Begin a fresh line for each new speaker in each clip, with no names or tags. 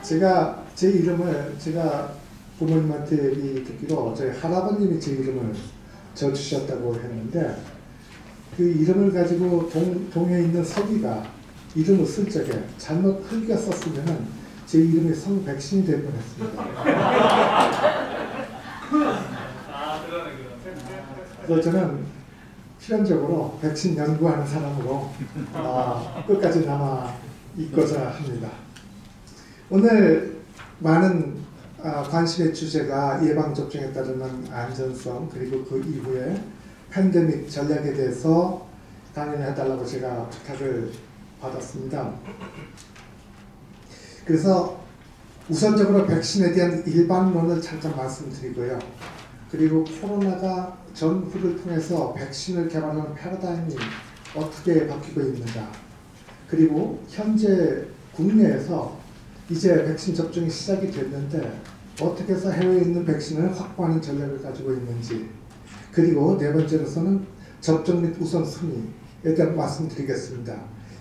제 이름을 제가 부모님한테 듣기로 저희 할아버님이 제 이름을 져주셨다고 했는데 그 이름을 가지고 동에 있는 서기가 이름을 쓸 적에 잘못 흑기가 썼으면은 제 이름이 성백신이 될 뻔했습니다. 그래서 저는 필연적으로 백신 연구하는 사람으로 끝까지 남아 있고자 합니다. 오늘 많은 관심의 주제가 예방접종에 따르는 안전성 그리고 그 이후에 팬데믹 전략에 대해서 강연을 해달라고 제가 부탁을 받았습니다. 그래서 우선적으로 백신에 대한 일반론을 잠깐 말씀드리고요. 그리고 코로나가 전후를 통해서 백신을 개발하는 패러다임이 어떻게 바뀌고 있는가, 그리고 현재 국내에서 이제 백신 접종이 시작이 됐는데 어떻게 해서 해외에 있는 백신을 확보하는 전략을 가지고 있는지, 그리고 네 번째로서는 접종 및 우선순위에 대한 말씀드리겠습니다.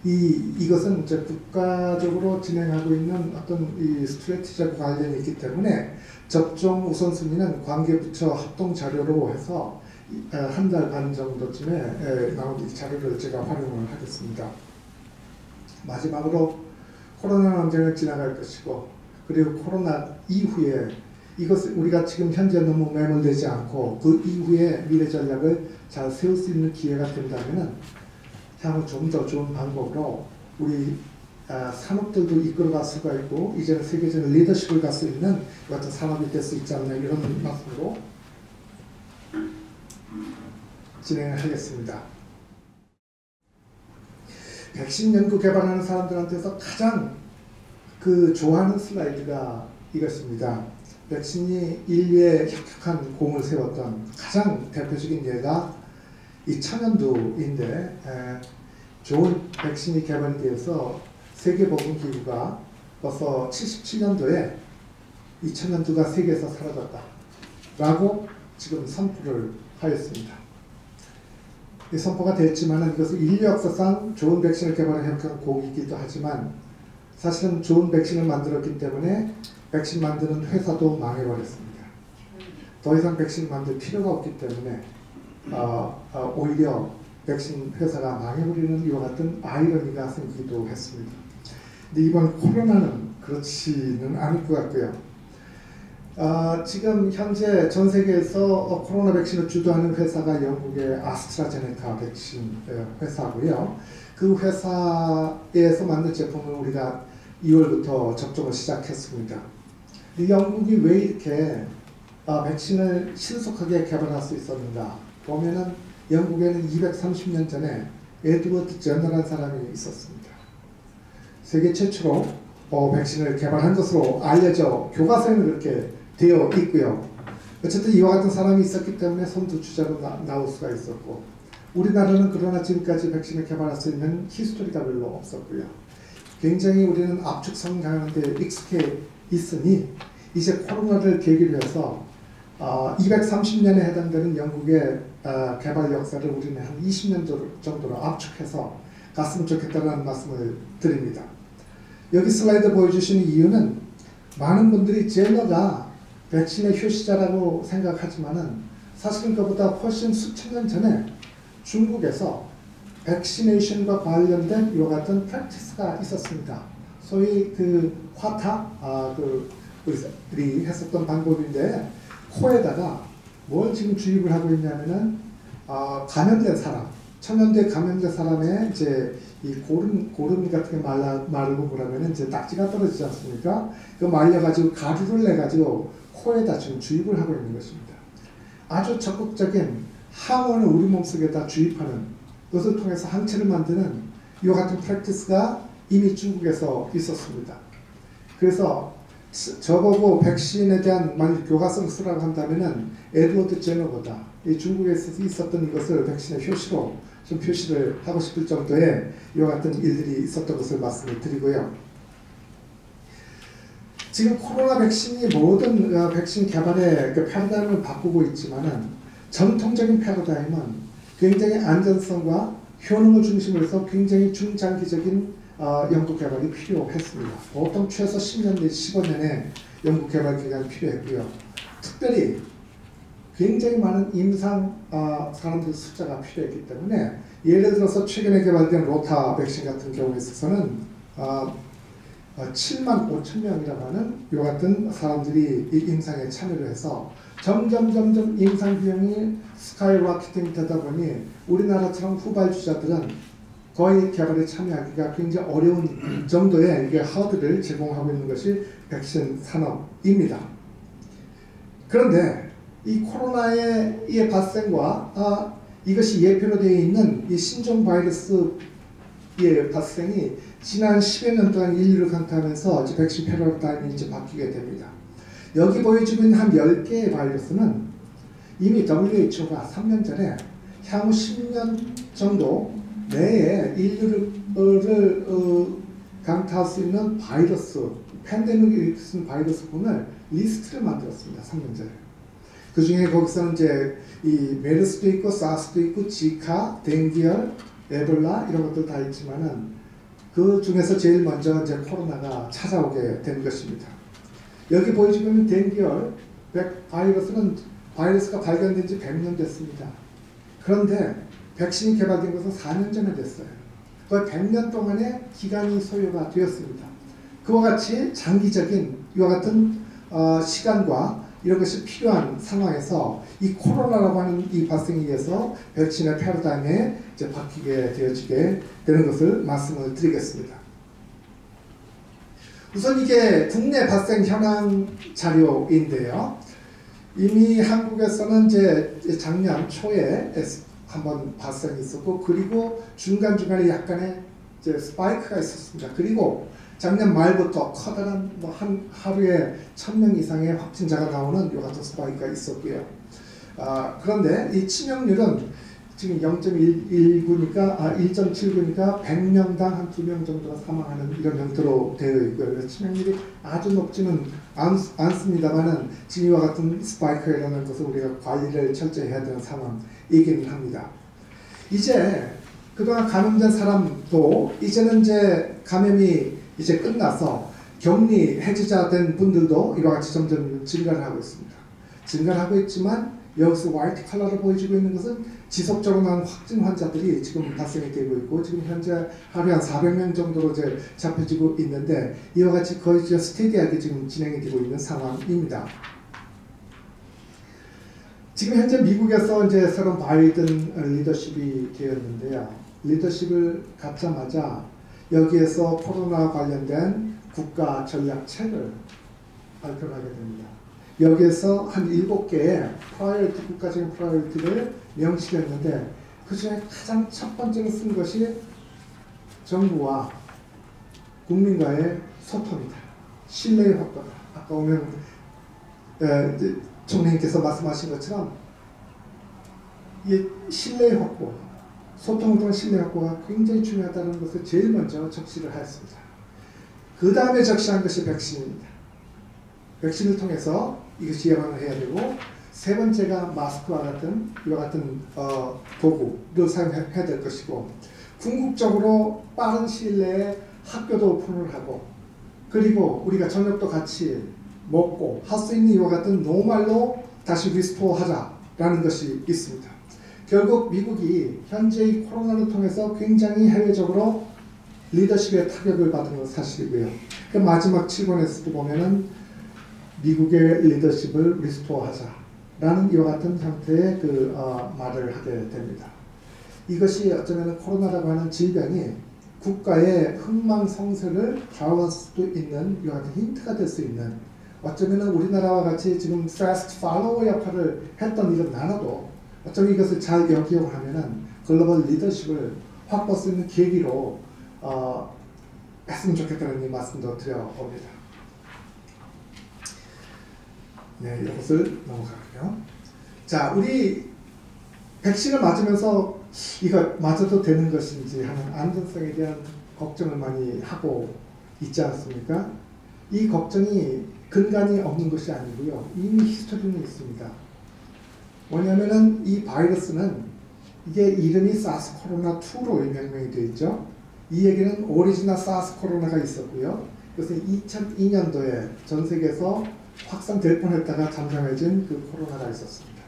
이것은 이제 국가적으로 진행하고 있는 어떤 이 스트래티지와 관련이 있기 때문에 접종 우선순위는 관계부처 합동 자료로 해서 한 달 반 정도쯤에 나온 이 자료를 제가 활용을 하겠습니다. 마지막으로 코로나 논쟁을 지나갈 것이고, 그리고 코로나 이후에 이것을 우리가 지금 현재 너무 매몰되지 않고 그 이후에 미래 전략을 잘 세울 수 있는 기회가 된다면 향후 좀 더 좋은 방법으로 우리 산업들도 이끌어갈 수가 있고 이제는 세계적인 리더십을 갈 수 있는 같은 산업이 될 수 있지 않나, 이런 말씀으로 진행을 하겠습니다. 백신 연구 개발하는 사람들한테서 가장 좋아하는 슬라이드가 이것입니다. 백신이 인류에 혁혁한 공을 세웠던 가장 대표적인 예가 이 천연두인데, 좋은 백신이 개발이 되어서 세계보건기구가 벌써 77년도에 이 천연두가 세계에서 사라졌다라고 지금 선포를 하였습니다. 이 선포가 됐지만 이것은 인류 역사상 좋은 백신을 개발한 공이기도 하지만 사실은 좋은 백신을 만들었기 때문에 백신 만드는 회사도 망해버렸습니다. 더 이상 백신 만들 필요가 없기 때문에 오히려 백신 회사가 망해버리는 이와 같은 아이러니가 생기기도 했습니다. 근데 이번 코로나는 그렇지는 않을 것 같고요. 지금 현재 전 세계에서 코로나 백신을 주도하는 회사가 영국의 아스트라제네카 백신 회사고요. 그 회사에서 만든 제품을 우리가 2월부터 접종을 시작했습니다. 영국이 왜 이렇게 백신을 신속하게 개발할 수 있었는가 보면은 영국에는 230년 전에 에드워드 제너라는 사람이 있었습니다. 세계 최초로 백신을 개발한 것으로 알려져 교과서에는 그렇게 되어 있고요. 어쨌든 이와 같은 사람이 있었기 때문에 선두주자로 나올 수가 있었고, 우리나라는 그러나 지금까지 백신을 개발할 수 있는 히스토리가 별로 없었고요. 굉장히 우리는 압축 성장하는 데 익숙해 있으니 이제 코로나를 계기로 해서 230년에 해당되는 영국의 개발 역사를 우리는 한 20년 정도로 압축해서 갔으면 좋겠다는 말씀을 드립니다. 여기 슬라이드 보여주시는 이유는 많은 분들이 제너가 백신의 효시자라고 생각하지만은 사실은 그보다 훨씬 수천 년 전에 중국에서 백시네이션과 관련된 이와 같은 프랙티스가 있었습니다. 소위 화타, 우리들이 했었던 방법인데, 코에다가 뭘 지금 주입을 하고 있냐면은 감염된 사람, 천연두에 감염된 사람의 이제 이 고름 같은 게 마르고 그러면은 이제 딱지가 떨어지지 않습니까? 그 말려가지고 가루를 내가지고 코에다 지금 주입을 하고 있는 것입니다. 아주 적극적인 항원을 우리 몸속에다 주입하는 것을 통해서 항체를 만드는 이와 같은 프랙티스가 이미 중국에서 있었습니다. 그래서 저보고 백신에 대한 만약 교과서를 쓰라고 한다면은 에드워드 제너보다 이 중국에서 있었던 이것을 백신의 효시로 좀 표시를 하고 싶을 정도의 이와 같은 일들이 있었던 것을 말씀을 드리고요. 지금 코로나 백신이 모든 백신 개발의 패러다임을 바꾸고 있지만은 전통적인 패러다임은 굉장히 안전성과 효능을 중심으로 해서 굉장히 중장기적인 연구 개발이 필요했습니다. 보통 최소 10년 내지 15년의 연구 개발 기간이 필요했고요. 특별히 굉장히 많은 임상 사람들 숫자가 필요했기 때문에 예를 들어서 최근에 개발된 로타 백신 같은 경우에 있어서는 7만 5천 명이라고 하는 이와 같은 사람들이 이 임상에 참여를 해서 점점 임상 비용이 스카이로켓팅이 되다 보니 우리나라처럼 후발주자들은 거의 개발에 참여하기가 굉장히 어려운 정도의 이게 하드를 제공하고 있는 것이 백신 산업입니다. 그런데 이 코로나의 발생과 이것이 예표로 되어 있는 이 신종 바이러스의 발생이 지난 10여 년 동안 인류를 강타하면서 이제 백신 패러다임이 이제 바뀌게 됩니다. 여기 보여지고 있는 한 10개의 바이러스는 이미 WHO가 3년 전에 향후 10년 정도 내에 인류를 강타할 수 있는 바이러스, 팬데믹을 일으킬 수 있는 바이러스군을 리스트를 만들었습니다. 3년 전에. 그 중에 거기서는 이제 이 메르스도 있고 사스도 있고 지카, 댕기열, 에볼라 이런 것들 다 있지만은 그 중에서 제일 먼저 이제 코로나가 찾아오게 된 것입니다. 여기 보여지고 있는 댕기열 바이러스는 바이러스가 발견된 지 100년 됐습니다. 그런데 백신이 개발된 것은 4년 전에 됐어요. 거의 100년 동안의 기간이 소요가 되었습니다. 그와 같이 장기적인 이와 같은 시간과 이런 것이 필요한 상황에서 이 코로나라고 하는 이 발생에 의해서 백신의 패러다임에 이제 바뀌게 되어지게 되는 것을 말씀을 드리겠습니다. 우선 이게 국내 발생 현황 자료인데요. 이미 한국에서는 이제 작년 초에 한번 발생이 있었고, 그리고 중간중간에 약간의 이제 스파이크가 있었습니다. 그리고 작년 말부터 커다란 한 하루에 1000명 이상의 확진자가 나오는 이 같은 스파이크가 있었고요. 그런데 이 치명률은 지금 0.19니까 1.79니까 100명당 한 2명 정도가 사망하는 이런 형태로 되어 있고요. 그래서 치명률이 아주 높지는 않습니다만은 지금 이와 같은 스파이크가 일어나는 것을 우리가 관리를 철저히 해야 되는 상황이기는 합니다. 이제 그동안 감염된 사람도 이제는 이제 감염이 이제 끝나서 격리 해제자된 분들도 이와 같이 점점 증가를 하고 있습니다. 증가를 하고 있지만 여기서 화이트 컬러로 보여지고 있는 것은 지속적으로 나는 확진 환자들이 지금 발생이 되고 있고, 지금 현재 하루에 한 400명 정도로 이제 잡혀지고 있는데 이와 같이 거의 이제 스테디하게 지금 진행이 되고 있는 상황입니다. 지금 현재 미국에서 이제 새로운 바이든 리더십이 되었는데요. 리더십을 갖자마자 여기에서 코로나 관련된 국가 전략책을 발표를 하게 됩니다. 여기에서 한 7개의 프라이어티, 국가적인 프라이어티를 명시했는데 그 중에 가장 첫 번째로 쓴 것이 정부와 국민과의 소통이다. 신뢰의 확보다. 아까 오면 총리님께서 말씀하신 것처럼 이 신뢰의 확보, 소통을 통한 신뢰 확보가 굉장히 중요하다는 것을 제일 먼저 적시를 하였습니다. 그 다음에 적시한 것이 백신입니다. 백신을 통해서 이것이 예방을 해야 되고, 세 번째가 마스크와 같은 이와 같은 도구를 사용해야 될 것이고, 궁극적으로 빠른 시일 내에 학교도 오픈을 하고, 그리고 우리가 저녁도 같이 먹고 할 수 있는 이와 같은 노멀로 다시 리스토어 하자라는 것이 있습니다. 결국 미국이 현재 이 코로나를 통해서 굉장히 해외적으로 리더십의 타격을 받은 건 사실이고요. 그 마지막 7권에서도 보면은 미국의 리더십을 리스토어 하자라는 이와 같은 형태의 말을 하게 됩니다. 이것이 어쩌면 코로나라고 하는 질병이 국가의 흥망성쇠를 좌우할 수도 있는 이와 같은 힌트가 될 수 있는, 어쩌면 우리나라와 같이 지금 fast follower 역할을 했던 이런 나라도 어쩌면 이것을 잘 역이용하면은 글로벌 리더십을 확보할 수 있는 계기로 했으면 좋겠다는 말씀도 드려봅니다. 네, 이것을 넘어갈게요. 자, 우리 백신을 맞으면서 이거 맞아도 되는 것인지 하는 안전성에 대한 걱정을 많이 하고 있지 않습니까? 이 걱정이 근간이 없는 것이 아니고요. 이미 히스토리는 있습니다. 뭐냐면은 이 바이러스는 이게 이름이 사스 코로나2로 명명이 되어 있죠. 이 얘기는 오리지널 사스 코로나가 있었고요. 그것은 2002년도에 전 세계에서 확산될 뻔했다가 잠잠해진 그 코로나가 있었습니다.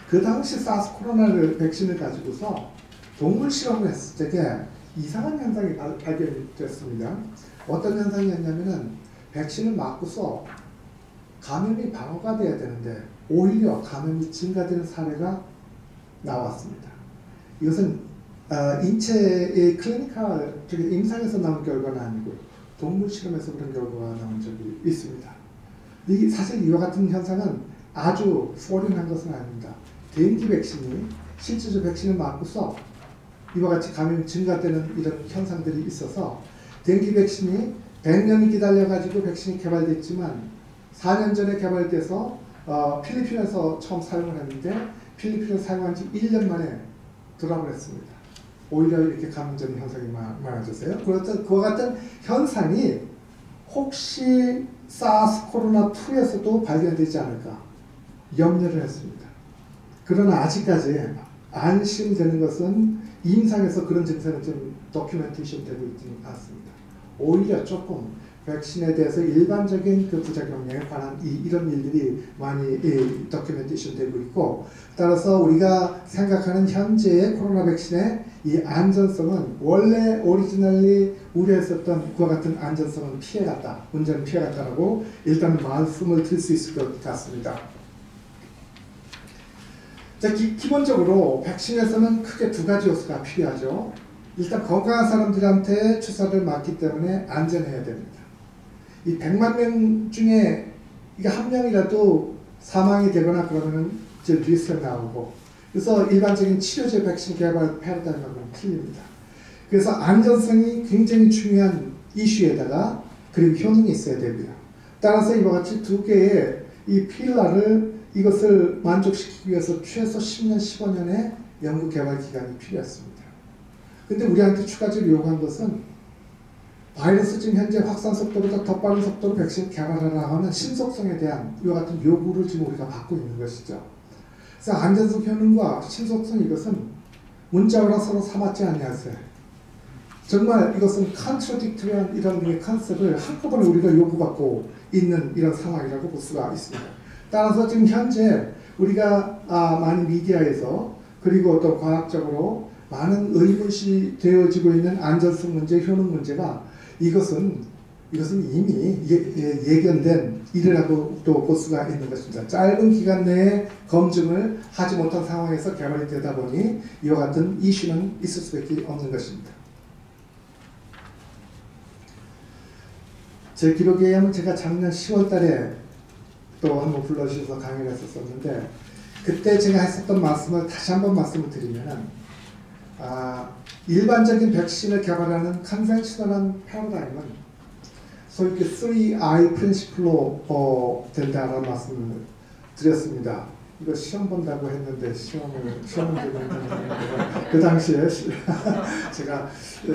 그 당시 사스 코로나를 백신을 가지고서 동물 실험을 했을 때에 이상한 현상이 발견됐습니다. 어떤 현상이었냐면은 백신을 맞고서 감염이 방어가 돼야 되는데 오히려 감염이 증가되는 사례가 나왔습니다. 이것은 인체의 클리니컬, 임상에서 나온 결과는 아니고 동물 실험에서 그런 결과가 나온 적이 있습니다. 사실 이와 같은 현상은 아주 소련한 것은 아닙니다. dengue 백신이 실제로 백신을 맞고서 이와 같이 감염이 증가되는 이런 현상들이 있어서 dengue 백신이 100년이 기다려가지고 백신이 개발됐지만 4년 전에 개발돼서 필리핀에서 처음 사용을 했는데 필리핀에서 사용한 지 1년 만에 돌아버렸습니다. 오히려 이렇게 감염되는 현상이 많아졌어요. 그와 같은 현상이 혹시 사스 코로나2에서도 발견되지 않을까 염려를 했습니다. 그러나 아직까지 안심되는 것은 임상에서 그런 증상은 좀 도큐멘테이션 되고 있지는 않습니다. 오히려 조금 백신에 대해서 일반적인 그 부작용에 관한 이런 일들이 많이 도큐멘테이션 되고 있고, 따라서 우리가 생각하는 현재의 코로나 백신의 이 안전성은 원래 오리지널리 우려했었던 그와 같은 안전성은 피해갔다, 문제는 피해갔다라고 일단 말씀을 드릴 수 있을 것 같습니다. 자, 기본적으로 백신에서는 크게 두 가지 요소가 필요하죠. 일단 건강한 사람들한테 주사를 맞기 때문에 안전해야 됩니다. 이 100만 명 중에 이게 한 명이라도 사망이 되거나 그러면은 이제 리스크가 나오고, 그래서 일반적인 치료제 백신 개발 패러다임하고는 틀립니다. 그래서 안전성이 굉장히 중요한 이슈에다가 그리고 효능이 있어야 됩니다. 따라서 이와 같이 두 개의 이 필러를 이것을 만족시키기 위해서 최소 10년, 15년의 연구 개발 기간이 필요했습니다. 근데 우리한테 추가적으로 요구한 것은 바이러스 지금 현재 확산 속도보다 더 빠른 속도로 백신 개발하라고 하는 신속성에 대한 이와 같은 요구를 지금 우리가 받고 있는 것이죠. 그래서 안전성 효능과 신속성, 이것은 문자어라 서로 사맞지 아니하세요. 정말 이것은 컨트라딕트리한 이런 컨셉을 한꺼번에 우리가 요구받고 있는 이런 상황이라고 볼 수가 있습니다. 따라서 지금 현재 우리가 많은 미디어에서 그리고 또 과학적으로 많은 의문시 되어지고 있는 안전성 문제, 효능 문제가 이것은 이미 예견된 일이라고 또 볼 수가 있는 것입니다. 짧은 기간 내에 검증을 하지 못한 상황에서 개발이 되다 보니 이와 같은 이슈는 있을 수밖에 없는 것입니다. 제 기록에 의하면 제가 작년 10월 달에 또 한번 불러주셔서 강의를 했었는데, 그때 제가 했었던 말씀을 다시 한번 말씀을 드리면은, 일반적인 백신을 개발하는 컨벤셔널한 패러다임은 소위 그 3I 프린시플로 된다라는 말씀을 드렸습니다. 이거 시험 본다고 했는데 시험 문제 낸다고 그 당시에 제가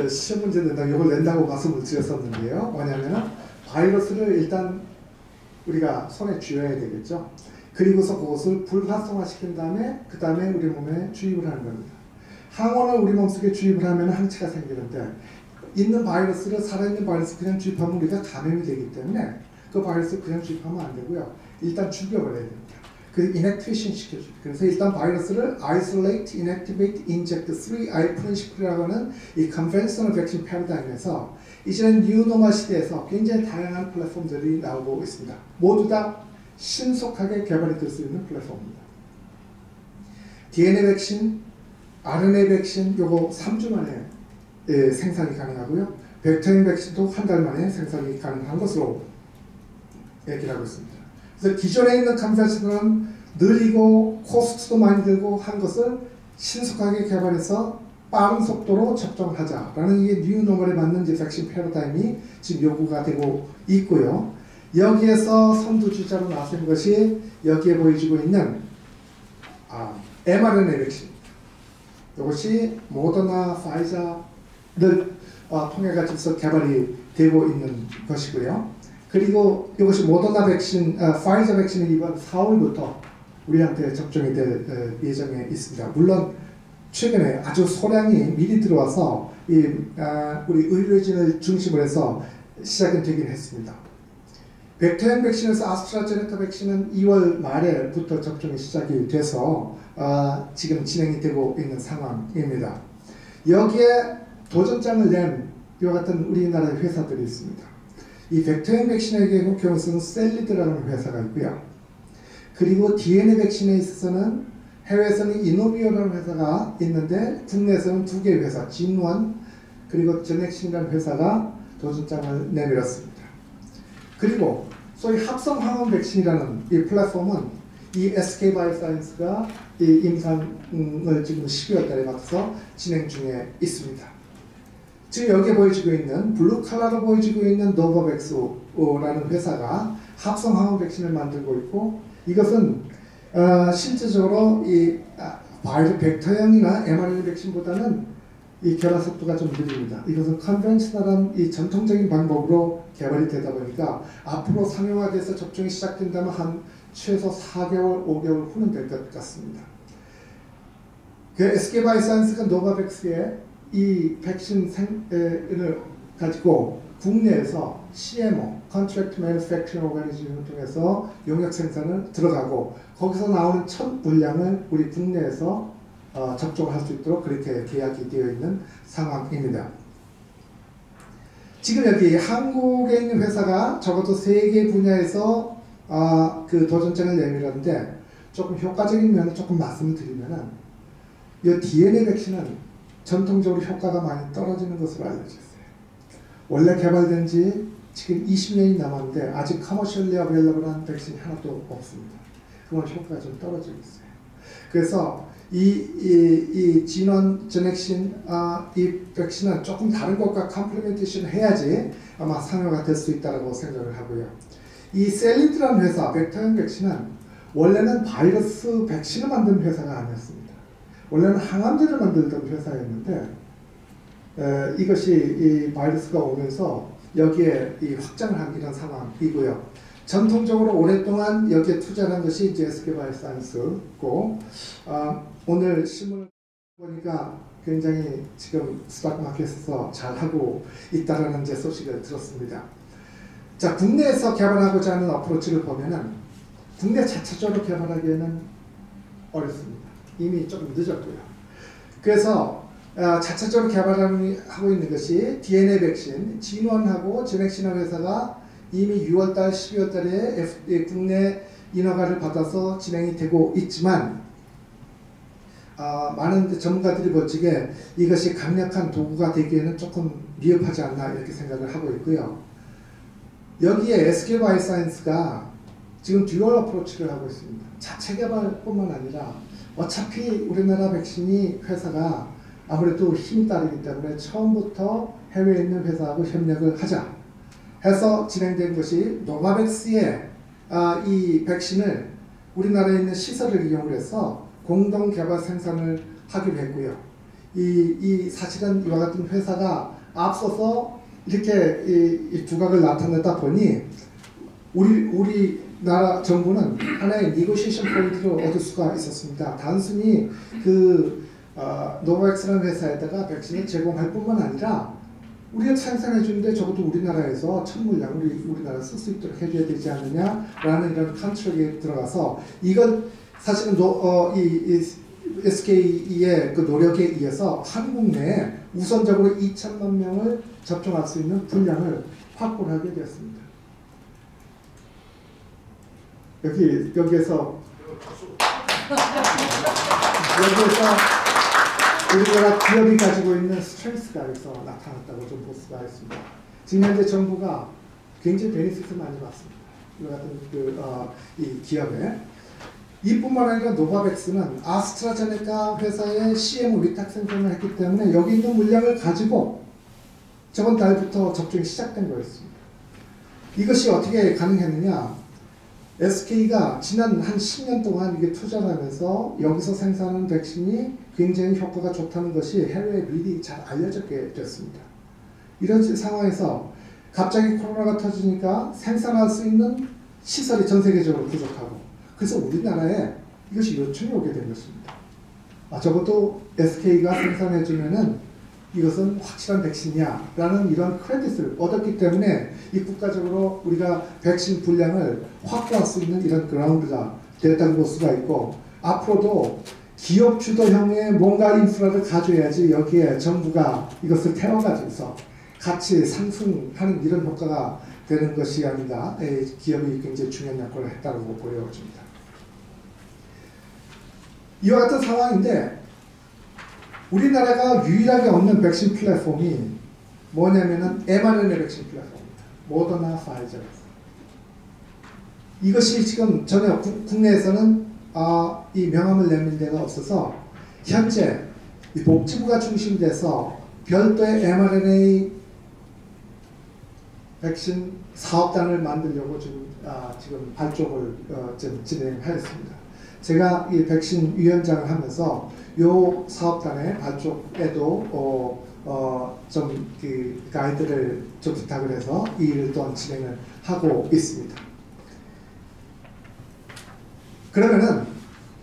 시험 문제 낸다고 이걸 낸다고 말씀을 드렸었는데요. 뭐냐면은 바이러스를 일단 우리가 손에 쥐어야 되겠죠. 그리고서 그것을 불활성화시킨 다음에 그 다음에 우리 몸에 주입을 하는 겁니다. 항원을 우리 몸속에 주입을 하면 항체가 생기는데, 있는 바이러스를, 살아있는 바이러스 그냥 주입하면 우리가 감염이 되기 때문에 그 바이러스 그냥 주입하면 안 되고요. 일단 죽여버려야 됩니다. 그리고 inactivation 시켜줍니다. 그래서 일단 바이러스를 isolate, inactivate, inject, 3I principle이라고 하는 이 conventional vaccine 패러다임에서 이제는 뉴노멀 시대에서 굉장히 다양한 플랫폼들이 나오고 있습니다. 모두 다 신속하게 개발이 될 수 있는 플랫폼입니다. DNA 백신, RNA 백신 요거 3주 만에 생산이 가능하고요. 벡터인 백신도 한 달 만에 생산이 가능한 것으로 얘기를 하고 있습니다. 그래서 기존에 있는 컨벤셔널은 느리고 코스트도 많이 들고 한 것을 신속하게 개발해서 빠른 속도로 접종하자라는 이게 뉴노멀에 맞는 이제 백신 패러다임이 지금 요구가 되고 있고요. 여기에서 선두주자로 나선 것이 여기에 보여지고 있는 mRNA 백신. 이것이 모더나, 파이자를 통해 가지고서 개발이 되고 있는 것이고요. 그리고 이것이 모더나 백신, 파이자 백신은 이번 4월부터 우리한테 접종이 될 예정에 있습니다. 물론 최근에 아주 소량이 미리 들어와서 우리 의료진을 중심으로 해서 시작은 되긴 했습니다. 벡터형 백신에서 아스트라제네카 백신은 2월 말에부터 접종이 시작이 돼서 지금 진행이 되고 있는 상황입니다. 여기에 도전장을 낸 이와 같은 우리나라의 회사들이 있습니다. 이 벡터형 백신의 경우는 셀리드라는 회사가 있고요. 그리고 DNA 백신에 있어서는 해외에서는 이노비오라는 회사가 있는데 국내에서는 두 개의 회사, 진원 그리고 제넥신이라는 회사가 도전장을 내밀었습니다. 그리고 소위 합성 항원 백신이라는 이 플랫폼은 이 SK바이오사이언스가 이 임상을 지금 12월 달에 맡아서 진행 중에 있습니다. 지금 여기에 보여지고 있는 블루 컬러로 보여지고 있는 노바백스라는 회사가 합성 항원 백신을 만들고 있고 이것은 실제적으로 이 바이러스 벡터형이나 mRNA 백신보다는 이 결합 속도가 좀 느립니다. 이것은 컨벤셔널한 이 전통적인 방법으로 개발이 되다 보니까 앞으로 상용화돼서 접종이 시작된다면 한 최소 4개월, 5개월 후는 될 것 같습니다. 그 SK바이오사이언스가 노바백스의 이 백신을 가지고 국내에서 CMO, Contract Manufacturing Organization을 통해서 용역 생산을 들어가고 거기서 나오는 첫 물량을 우리 국내에서 접종을 할 수 있도록 그렇게 계약이 되어 있는 상황입니다. 지금 여기 한국에 있는 회사가 적어도 3개 분야에서 그 도전장을 내밀었는데 조금 효과적인 면을 조금 말씀을 드리면은 이 DNA 백신은 전통적으로 효과가 많이 떨어지는 것으로 알려져 있어요. 원래 개발된 지 지금 20년이 남았는데 아직 커머셜리 어베일러블한 백신이 하나도 없습니다. 그건 효과가 좀 떨어지고 있어요. 그래서 이 진원 제넥신 이 백신은 조금 다른 것과 컴플리멘테이션을 해야지 아마 상용화가 될 수 있다고 생각을 하고요. 이 셀리드라는 회사, 벡터형 백신은 원래는 바이러스 백신을 만든 회사가 아니었습니다. 원래는 항암제를 만들던 회사였는데 이것이 이 바이러스가 오면서 여기에 이 확장을 한 이런 상황이고요. 전통적으로 오랫동안 여기에 투자한 것이 이제 SK바이오사이언스고 오늘 신문을 보니까 굉장히 지금 스탁마켓에서 잘하고 있다라는 이제 소식을 들었습니다. 자, 국내에서 개발하고자 하는 어프로치를 보면은 국내 자체적으로 개발하기에는 어렵습니다. 이미 조금 늦었고요. 그래서 자체적으로 개발하고 있는 것이 DNA 백신, 진원하고 제넥시나 회사가 이미 6월달, 12월달에 국내 인허가를 받아서 진행이 되고 있지만 많은 전문가들이 보기에 이것이 강력한 도구가 되기에는 조금 미흡하지 않나 이렇게 생각을 하고 있고요. 여기에 SK바이오사이언스가 지금 듀얼 어프로치를 하고 있습니다. 자체 개발뿐만 아니라 어차피 우리나라 백신이 회사가 아무래도 힘이 따르기 때문에 처음부터 해외에 있는 회사하고 협력을 하자 해서 진행된 것이 노바백스의 이 백신을 우리나라에 있는 시설을 이용해서 공동 개발 생산을 하기로 했고요. 이 사실은 이와 같은 회사가 앞서서 이렇게 이 두각을 나타내다 보니 우리나라 정부는 하나의 니고시에이션 포인트를 얻을 수가 있었습니다. 단순히 그 노바백스라는 회사에다가 백신을 제공할 뿐만 아니라 우리가 생산해 주는데 적어도 우리나라에서 첫 물량을 우리나라 쓸 수 있도록 해줘야 되지 않느냐라는 이런 컨트롤에 들어가서 이건 사실은 SK의 그 노력에 의해서 한국 내에 우선적으로 2천만 명을 접종할 수 있는 분량을 확보를 하게 되었습니다. 여기에서 우리나라 기업이 가지고 있는 스트렝스가 여기서 나타났다고 좀 볼 수가 있습니다. 지금 현재 정부가 굉장히 베네핏을 많이 받습니다. 이와 같은 이 기업에. 이뿐만 아니라 노바백스는 아스트라제네카 회사의 CMO 위탁 생산을 했기 때문에 여기 있는 물량을 가지고 저번 달부터 접종이 시작된 거였습니다. 이것이 어떻게 가능했느냐? SK가 지난 한 10년 동안 이게 투자를 하면서 여기서 생산하는 백신이 굉장히 효과가 좋다는 것이 해외에 미리 잘 알려졌게 됐습니다. 이런 상황에서 갑자기 코로나가 터지니까 생산할 수 있는 시설이 전 세계적으로 부족하고 그래서 우리나라에 이것이 요청이 오게 된 것입니다. 적어도 SK가 생산해주면은 이것은 확실한 백신이야 라는 이런 크레딧을 얻었기 때문에 이 국가적으로 우리가 백신 분량을 확보할 수 있는 이런 그라운드가 됐다고 볼 수가 있고, 앞으로도 기업 주도형의 뭔가 인프라를 가져야지 여기에 정부가 이것을 태워가지고서 같이 상승하는 이런 효과가 되는 것이 아닌가, 기업이 굉장히 중요한 역할을 했다고 보여집니다. 이와 같은 상황인데 우리나라가 유일하게 없는 백신 플랫폼이 뭐냐면은 mRNA 백신 플랫폼입니다. 모더나, 파이저. 이것이 지금 전혀 국내에서는 이 명함을 내민 데가 없어서 현재 이 복지부가 중심돼서 별도의 mRNA 백신 사업단을 만들려고 지금 발족을 진행하였습니다. 제가 이 백신 위원장을 하면서 이 사업단의 발족에도 좀 그 가이드를 좀 부탁을 해서 이 일을 또한 진행을 하고 있습니다. 그러면은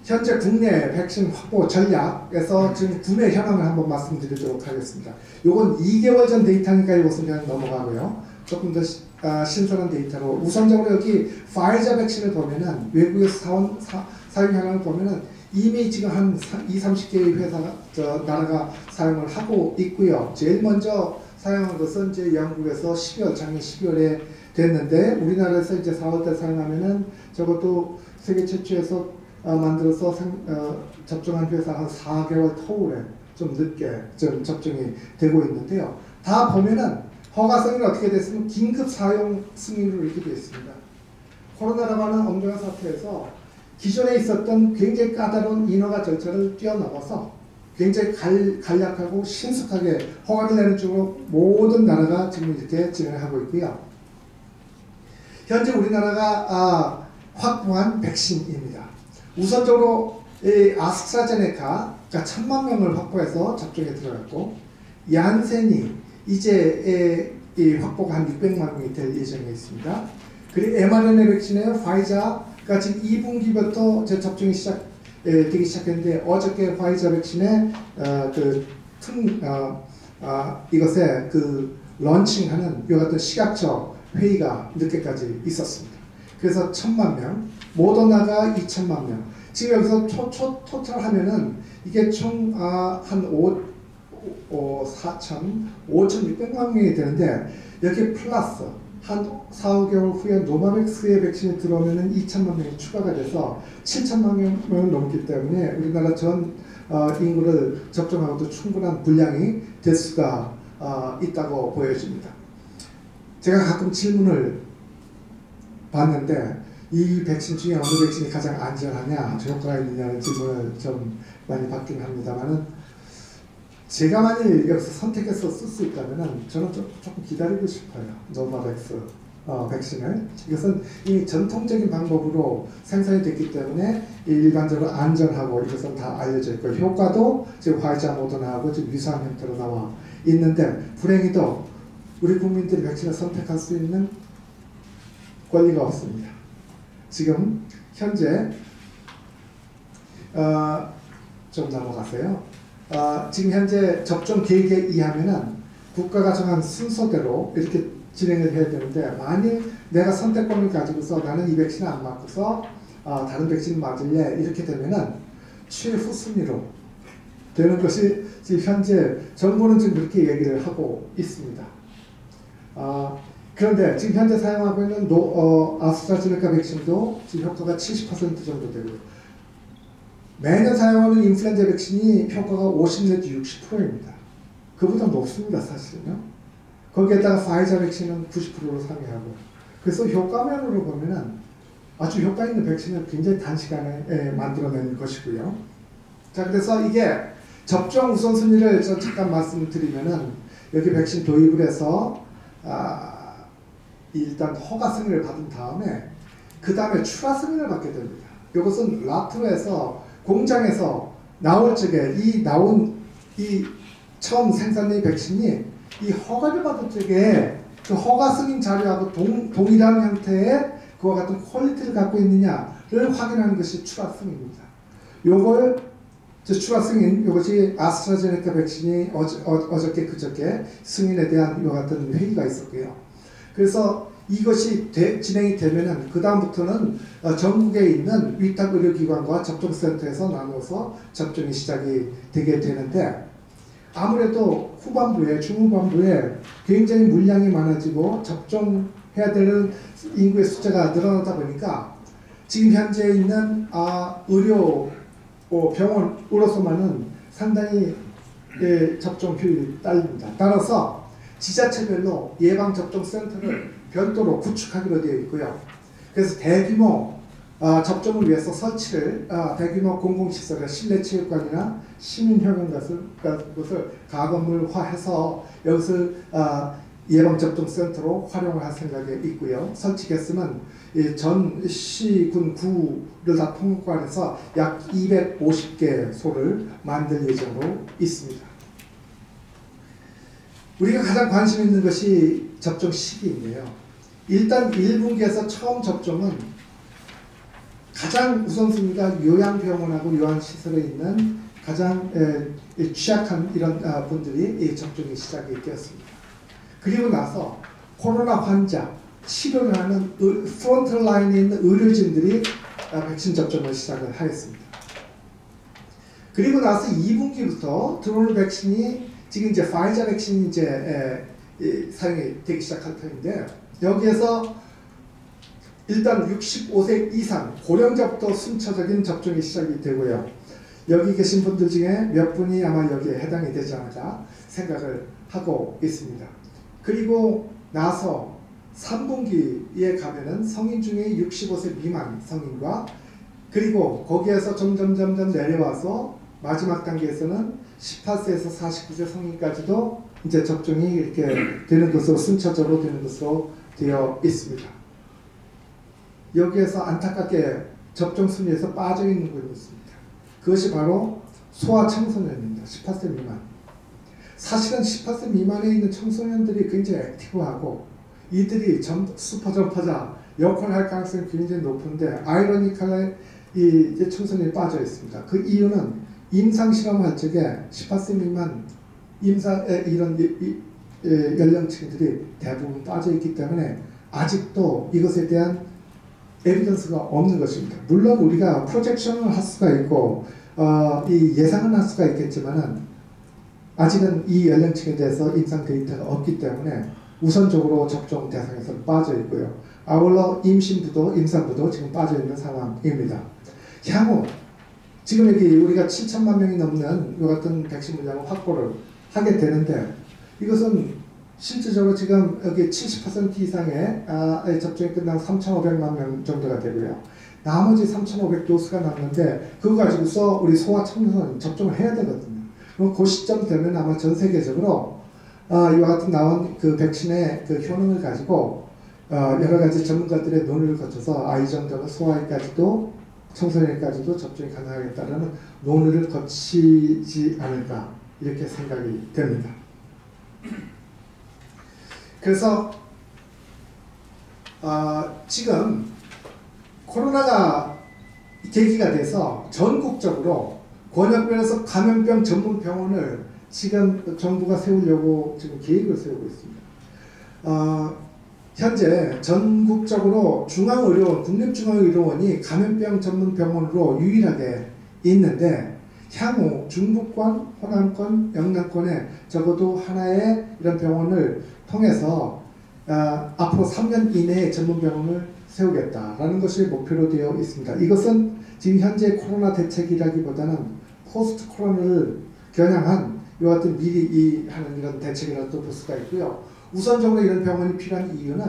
현재 국내 백신 확보 전략에서 지금 구매 현황을 한번 말씀드리도록 하겠습니다. 요건 2개월 전 데이터니까 이것은 그냥 넘어가고요. 조금 더 신선한 데이터로 우선적으로 여기 파이자 백신을 보면은 외국에서 사용 현황을 보면은 이미 지금 한 20-30개의 나라가 사용을 하고 있고요. 제일 먼저 사용한 것은 이제 영국에서 작년 12월에 됐는데 우리나라에서 이제 4월 때 사용하면은 적어도 세계 최초에서 만들어서 접종한 회사 한 4개월 터울에 좀 늦게 좀 접종이 되고 있는데요. 다 보면은 허가 승인이 어떻게 됐으면 긴급 사용 승인으로 이렇게 되어 있습니다. 코로나라고 하는 엄중한 사태에서 기존에 있었던 굉장히 까다로운 인허가 절차를 뛰어넘어서 굉장히 간략하고 신속하게 허가를 내는 쪽으로 모든 나라가 지금 이렇게 진행하고 있고요. 현재 우리나라가 확보한 백신입니다. 우선적으로 아스트라제네카가 1000만 명을 확보해서 접종에 들어갔고, 얀센이 이제 확보가 한 600만 명이 될 예정에 있습니다. 그리고 mRNA 백신의 파이자가 지금 2분기부터 접종이 되기 시작했는데 어저께 파이자 백신의 이것에 런칭하는 요 같은 시각적 회의가 늦게까지 있었습니다. 그래서 1000만 명, 모더나가 2000만 명. 지금 여기서 토탈 하면은 이게 총 한 5,600만 명이 되는데 여기 플러스 한 4-5개월 후에 노바백스의 백신이 들어오면은 2천만 명이 추가가 돼서 7천만 명을 넘기 때문에 우리나라 전 인구를 접종하고도 충분한 분량이 될 수가 있다고 보여집니다. 제가 가끔 질문을 봤는데 이 백신 중에 어느 백신이 가장 안전하냐, 효과가 있느냐는 질문을 좀 많이 받긴 합니다만은 제가 만일 여기서 선택해서 쓸 수 있다면 저는 조금 기다리고 싶어요. 노바백스 백신을. 이것은 이미 전통적인 방법으로 생산이 됐기 때문에 일반적으로 안전하고 이것은 다 알려져 있고 효과도 지금 화이자 모더나하고 지금 유사한 형태로 나와 있는데 불행히도 우리 국민들이 백신을 선택할 수 있는 권리가 없습니다. 지금 현재 좀 넘어가세요. 지금 현재 접종 계획에 의하면은 국가가 정한 순서대로 이렇게 진행을 해야 되는데 만일 내가 선택권을 가지고서 나는 이 백신을 안 맞고서 다른 백신 맞을래 이렇게 되면은 최후 순위로 되는 것이 지금 현재 정부는 지금 그렇게 얘기를 하고 있습니다. 그런데 지금 현재 사용하고 있는 아스트라제네카 백신도 지금 효과가 70% 정도 되고요. 매년 사용하는 인플루엔자 백신이 효과가 50 내지 60%입니다. 그보다 높습니다, 사실은요. 거기에다가 파이자 백신은 90%로 상회하고. 그래서 효과면으로 보면은 아주 효과 있는 백신을 굉장히 단시간에 만들어낸 것이고요. 자, 그래서 이게 접종 우선순위를 잠깐 말씀을 드리면은 여기 백신 도입을 해서 일단 허가 승인을 받은 다음에 그 다음에 추가 승인을 받게 됩니다. 이것은 라트로에서 공장에서 나올 적에 이 처음 생산된 백신이 이 허가를 받을 적에 그 허가 승인 자료하고 동일한 형태의 그와 같은 퀄리티를 갖고 있느냐를 확인하는 것이 추가 승인입니다. 요걸 추가 승인, 이것이 아스트라제네카 백신이 어저께 그저께 승인에 대한 이와 같은 회의가 있었고요. 그래서 이것이 진행이 되면은 그 다음부터는 전국에 있는 위탁 의료기관과 접종센터에서 나눠서 접종이 시작이 되게 되는데, 아무래도 후반부에 중후반부에 굉장히 물량이 많아지고 접종해야 되는 인구의 숫자가 늘어나다 보니까 지금 현재 있는 의료 병원으로서만은 상당히 접종 효율이 딸립니다. 따라서 지자체별로 예방접종센터를 별도로 구축하기로 되어 있고요. 그래서 대규모 접종을 위해서 설치를 대규모 공공시설의 실내체육관이나 시민협연 것을 가건물화해서 여기서 예방접종센터로 활용을 할 생각에 있고요. 설치 개수는 전 시군 구를 다 통과해서 약 250개소를 만들 예정으로 있습니다. 우리가 가장 관심 있는 것이 접종 시기인데요. 일단 1분기에서 처음 접종은 가장 우선순위가 요양병원하고 요양시설에 있는 가장 취약한 이런 분들이 접종이 시작이 되었습니다. 그리고 나서 코로나 환자, 치료를 하는 프론트 라인에 있는 의료진들이 백신 접종을 시작을 하였습니다. 그리고 나서 2분기부터 들어오는 백신이 지금 이제 파이자 백신이 이제 사용이 되기 시작할 터인데, 여기에서 일단 65세 이상 고령자부터 순차적인 접종이 시작이 되고요. 여기 계신 분들 중에 몇 분이 아마 여기에 해당이 되지 않을까 생각을 하고 있습니다. 그리고 나서 3분기에 가면은 성인 중에 65세 미만 성인과, 그리고 거기에서 점점 내려와서 마지막 단계에서는 18세에서 49세 성인까지도 이제 접종이 이렇게 되는 것으로 순차적으로 되는 것으로 되어 있습니다. 여기에서 안타깝게 접종 순위에서 빠져 있는 분이 있습니다. 그것이 바로 소아청소년입니다. 18세 미만. 사실은 18세 미만에 있는 청소년들이 굉장히 액티브하고 이들이 슈퍼점퍼자 역할을 할 가능성이 굉장히 높은데, 아이러니컬하게 이 청소년이 빠져 있습니다. 그 이유는 임상 실험할 적에 18세 미만 이런 연령층들이 대부분 빠져 있기 때문에 아직도 이것에 대한 에비던스가 없는 것입니다. 물론 우리가 프로젝션을 할 수가 있고 이 예상은 할 수가 있겠지만은 아직은 이 연령층에 대해서 임상 데이터가 없기 때문에 우선적으로 접종 대상에서 빠져 있고요. 아울러 임신부도 임산부도 지금 빠져 있는 상황입니다. 향후 지금 여기 우리가 7천만 명이 넘는 이 같은 백신 물량을 확보를 하게 되는데, 이것은 실질적으로 지금 여기 70% 이상의 접종이 끝나고 3,500만 명 정도가 되고요. 나머지 3,500도스가 남는데 그거 가지고서 우리 소아 청소년 접종을 해야 되거든요. 그럼 그 시점 되면 아마 전 세계적으로 이와 같은 나온 그 백신의 그 효능을 가지고 여러 가지 전문가들의 논의를 거쳐서 이 정도는 소아에까지도 청소년에까지도 접종이 가능하겠다는 논의를 거치지 않을까 이렇게 생각이 됩니다. 그래서 지금 코로나가 계기가 돼서 전국적으로 권역별에서 감염병 전문 병원을 지금 정부가 세우려고 지금 계획을 세우고 있습니다. 현재 전국적으로 중앙의료원, 국립중앙의료원이 감염병 전문 병원으로 유일하게 있는데, 향후 중부권, 호남권, 영남권에 적어도 하나의 이런 병원을 통해서 앞으로 3년 이내에 전문병원을 세우겠다라는 것이 목표로 되어 있습니다. 이것은 지금 현재 코로나 대책이라기보다는 포스트 코로나를 겨냥한 이와 같은 미리 하는 이런 대책이라도 볼 수가 있고요. 우선적으로 이런 병원이 필요한 이유는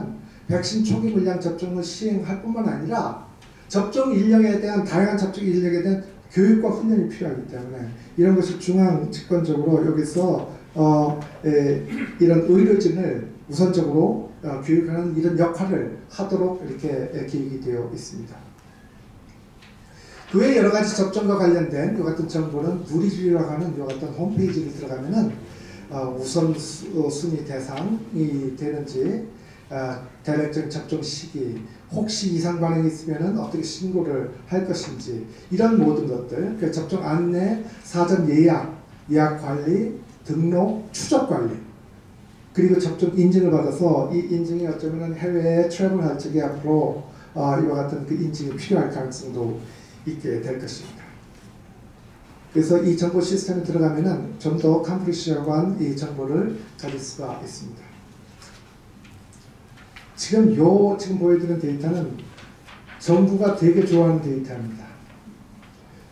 백신 초기 물량 접종을 시행할 뿐만 아니라 접종 인력에 대한 다양한 접종 인력에 대한 교육과 훈련이 필요하기 때문에 이런 것을 중앙 집권적으로 여기서 이런 의료진을 우선적으로 교육하는 이런 역할을 하도록 이렇게 계획이 되어 있습니다. 그 외에 여러 가지 접종과 관련된 이 같은 정보는 누리주라고 하는 이 같은 홈페이지를 들어가면은 우선 순위 대상이 되는지, 대략적 접종 시기, 혹시 이상 반응이 있으면 어떻게 신고를 할 것인지 이런 모든 것들, 그 접종 안내, 사전 예약, 예약 관리, 등록, 추적 관리, 그리고 접종 인증을 받아서 이 인증이 어쩌면 해외에 트래블할 적에 앞으로 이와 같은 그 인증이 필요할 가능성도 있게 될 것입니다. 그래서 이 정보 시스템에 들어가면은 좀 더 컴플리시하고 이 정보를 가질 수가 있습니다. 지금 보여드리는 데이터는 정부가 되게 좋아하는 데이터입니다.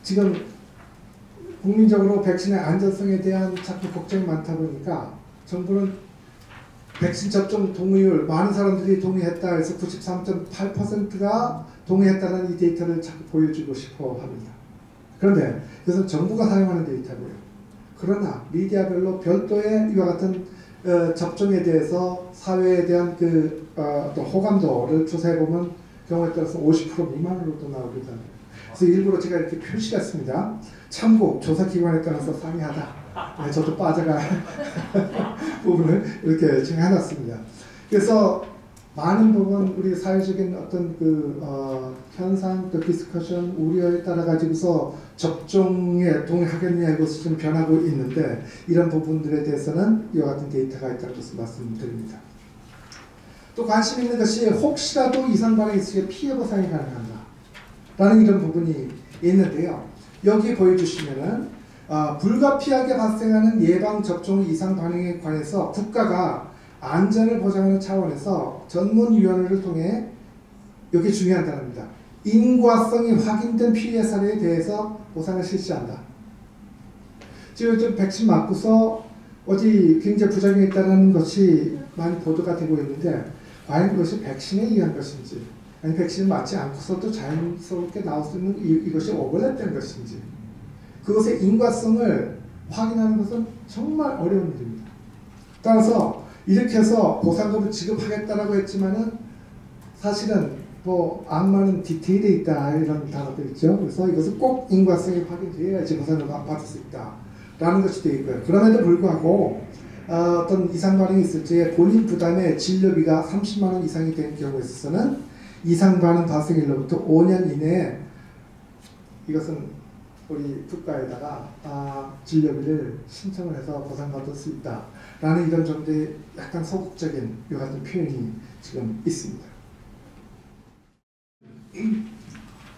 지금 국민적으로 백신의 안전성에 대한 자꾸 걱정이 많다 보니까 정부는 백신 접종 동의율, 많은 사람들이 동의했다 해서 93.8%가 동의했다는 이 데이터를 자꾸 보여주고 싶어 합니다. 그런데 이것은 정부가 사용하는 데이터고요. 그러나 미디어별로 별도의 이와 같은 접종에 대해서 사회에 대한 어떤 호감도를 조사해보면 경우에 따라서 50% 미만으로도 나오기도 합니다. 그래서 일부러 제가 이렇게 표시했습니다. 참고 조사기관에 따라서 상이하다. 네, 저도 빠져갈 부분을 이렇게 정해놨습니다. 그래서 많은 부분 우리 사회적인 어떤 현상, 또 디스커션, 우려에 따라 가지고서 접종에 동의하겠느냐 이것이 좀 변하고 있는데 이런 부분들에 대해서는 이와 같은 데이터가 있다는 것을 말씀드립니다. 또 관심 있는 것이 혹시라도 이상 반응이 있으면 피해 보상이 가능한가 라는 이런 부분이 있는데요. 여기 보여주시면은 불가피하게 발생하는 예방 접종 이상 반응에 관해서 국가가 안전을 보장하는 차원에서 전문위원회를 통해 여기 중요한 단어입니다. 인과성이 확인된 피해 사례에 대해서 보상을 실시한다. 지금 좀 백신 맞고서 어디 굉장히 부작용이 있다는 것이 많이 보도가 되고 있는데 과연 그것이 백신에 의한 것인지 아니 백신을 맞지 않고서도 자연스럽게 나올 수 있는 이것이 오버랩된 것인지 그것의 인과성을 확인하는 것은 정말 어려운 일입니다. 따라서 이렇게 해서 보상금을 지급하겠다라고 했지만은 사실은 악마는 디테일에 있다 이런 단어도 있죠. 그래서 이것은 꼭 인과성이 확인돼야지 보상을 받을 수 있다라는 것이 되어 있고요. 그럼에도 불구하고 어떤 이상 반응이 있을 때 본인 부담의 진료비가 30만 원 이상이 되는 경우에 있어서는 이상 반응 발생일로부터 5년 이내에 이것은 우리 국가에다가 진료비를 신청을 해서 보상받을 수 있다라는 이런 정도의 약간 소극적인 이 같은 표현이 지금 있습니다.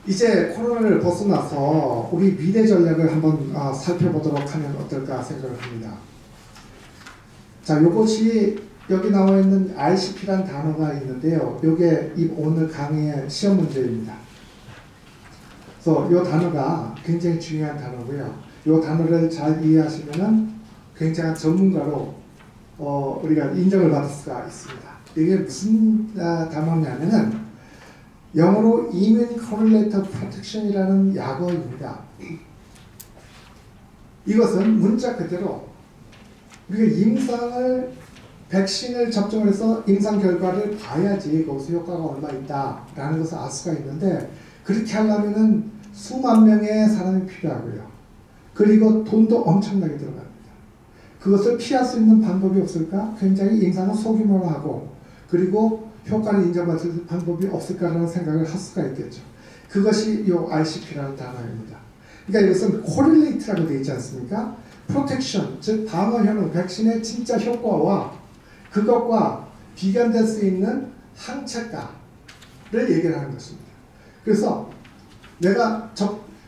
이제 코로나를 벗어나서 우리 미래 전략을 한번 살펴보도록 하면 어떨까 생각을 합니다. 자, 이것이 여기 나와 있는 RCP라는 단어가 있는데요. 이게 오늘 강의의 시험 문제입니다. 그래서 이 단어가 굉장히 중요한 단어고요. 이 단어를 잘 이해하시면은 굉장한 전문가로 우리가 인정을 받을 수가 있습니다. 이게 무슨 단어냐면은 영어로 Immune Correlative Protection이라는 약어입니다. 이것은 문자 그대로 우리가 백신을 접종을 해서 임상 결과를 봐야지 거기서 효과가 얼마 있다라는 것을 알 수가 있는데 그렇게 하려면은 수만 명의 사람이 필요하고요. 그리고 돈도 엄청나게 들어갑니다. 그것을 피할 수 있는 방법이 없을까? 굉장히 임상을 소규모로 하고 그리고 효과를 인정받을 방법이 없을까라는 생각을 할 수가 있겠죠. 그것이 이 RCP라는 단어입니다. 그러니까 이것은 correlate라고 되어 있지 않습니까? protection, 즉 방어 효능, 백신의 진짜 효과와 그것과 비견될 수 있는 항체가를 얘기를 하는 것입니다. 그래서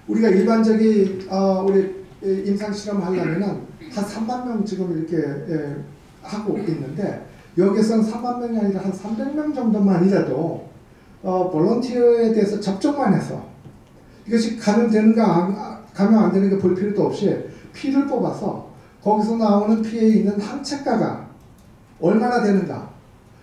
우리가 일반적인 우리 임상 실험 하려면은 한 3만 명 지금 이렇게 하고 있는데 여기서는 3만 명이 아니라 한 300명 정도만이라도 볼런티어에 대해서 접종만 해서 이것이 감염되는가 감염 안 되는가 볼 필요도 없이 피를 뽑아서 거기서 나오는 피에 있는 항체가가 얼마나 되는가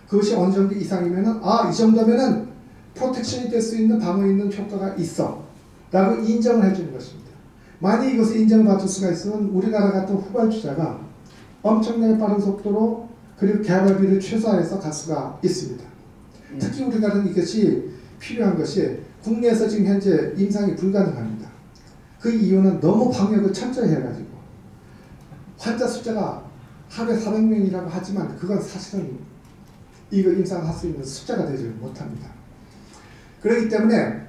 그것이 어느 정도 이상이면은 이 정도면은 프로텍션이 될 수 있는 방어 있는 효과가 있어 라고 인정을 해주는 것입니다. 만약 이것을 인정을 받을 수가 있으면 우리나라 같은 후발주자가 엄청나게 빠른 속도로 그리고 개발비를 최소화해서 갈 수가 있습니다. 특히 우리나라는 이것이 필요한 것이 국내에서 지금 현재 임상이 불가능합니다. 그 이유는 너무 방역을 철저히 해가지고 환자 숫자가 하루에 400명이라고 하지만 그건 사실은 이거 임상할 수 있는 숫자가 되지 못합니다. 그렇기 때문에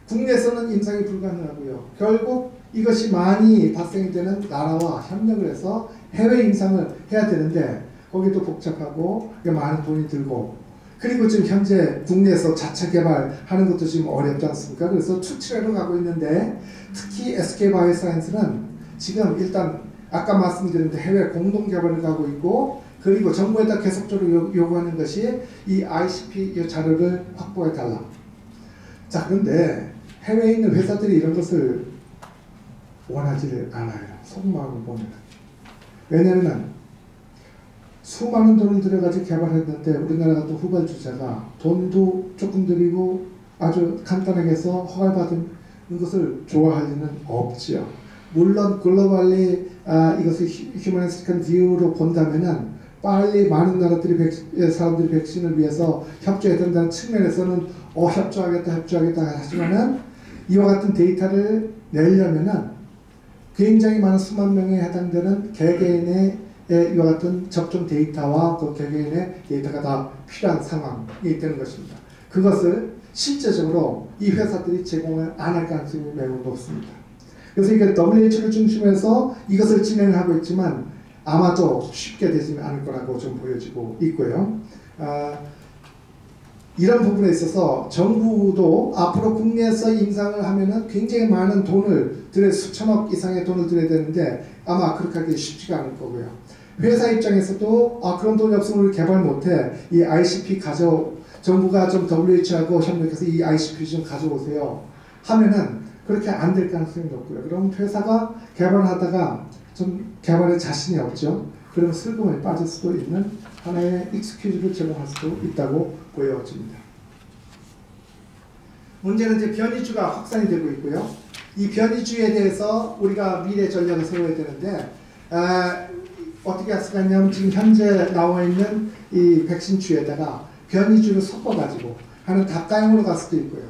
국내에서는 임상이 불가능하고요. 결국 이것이 많이 발생이 되는 나라와 협력을 해서 해외 임상을 해야 되는데 거기도 복잡하고 많은 돈이 들고 그리고 지금 현재 국내에서 자체 개발하는 것도 지금 어렵지 않습니까? 그래서 투트랙으로 가고 있는데 특히 SK바이오사이언스는 지금 일단 아까 말씀드린 해외 공동 개발을 가고 있고 그리고 정부에다 계속적으로 요구하는 것이 이 ICP 자료를 확보해 달라. 자, 그런데 해외에 있는 회사들이 이런 것을 원하지를 않아요. 속마음을 보면. 왜냐하면 수많은 돈을 들여가지고 개발했는데 우리나라 같은 후발주자가 돈도 조금 들이고 아주 간단하게 해서 허가받은 것을 좋아할 리는 없지요. 물론 글로벌리 이것을 휴머니스틱한 뷰로 본다면은 빨리 많은 나라들이 사람들이 백신을 위해서 협조해야 된다는 측면에서는 협조하겠다 하지만은 이와 같은 데이터를 내려면은 굉장히 많은 수만 명에 해당되는 개개인의 이와 같은 접종 데이터와 그 개개인의 데이터가 다 필요한 상황이 되는 것입니다. 그것을 실제적으로 이 회사들이 제공을 안 할 가능성이 매우 높습니다. 그래서 이게 WHO를 중심해서 이것을 진행하고 있지만 아마도 쉽게 되지는 않을 거라고 좀 보여지고 있고요. 이런 부분에 있어서 정부도 앞으로 국내에서 임상을 하면은 굉장히 많은 돈을 수천억 이상의 돈을 들여야 되는데 아마 그렇게 하기 쉽지가 않을 거고요. 회사 입장에서도 그런 돈이 없으면 우리 개발 못해. 이 ICP 정부가 좀 WHO하고 협력해서 이 ICP 좀 가져오세요 하면은 그렇게 안 될 가능성이 높고요. 그럼 회사가 개발하다가 좀 개발에 자신이 없죠. 그러면 슬금에 빠질 수도 있는 하나의 익스큐즈를 제공할 수도 있다고 보여집니다. 문제는 이제 변이주가 확산이 되고 있고요. 이 변이주에 대해서 우리가 미래 전략을 세워야 되는데 어떻게 할 수가 있냐면 지금 현재 나와 있는 이 백신주에다가 변이주를 섞어가지고 하는 다가형으로 갈 수도 있고요.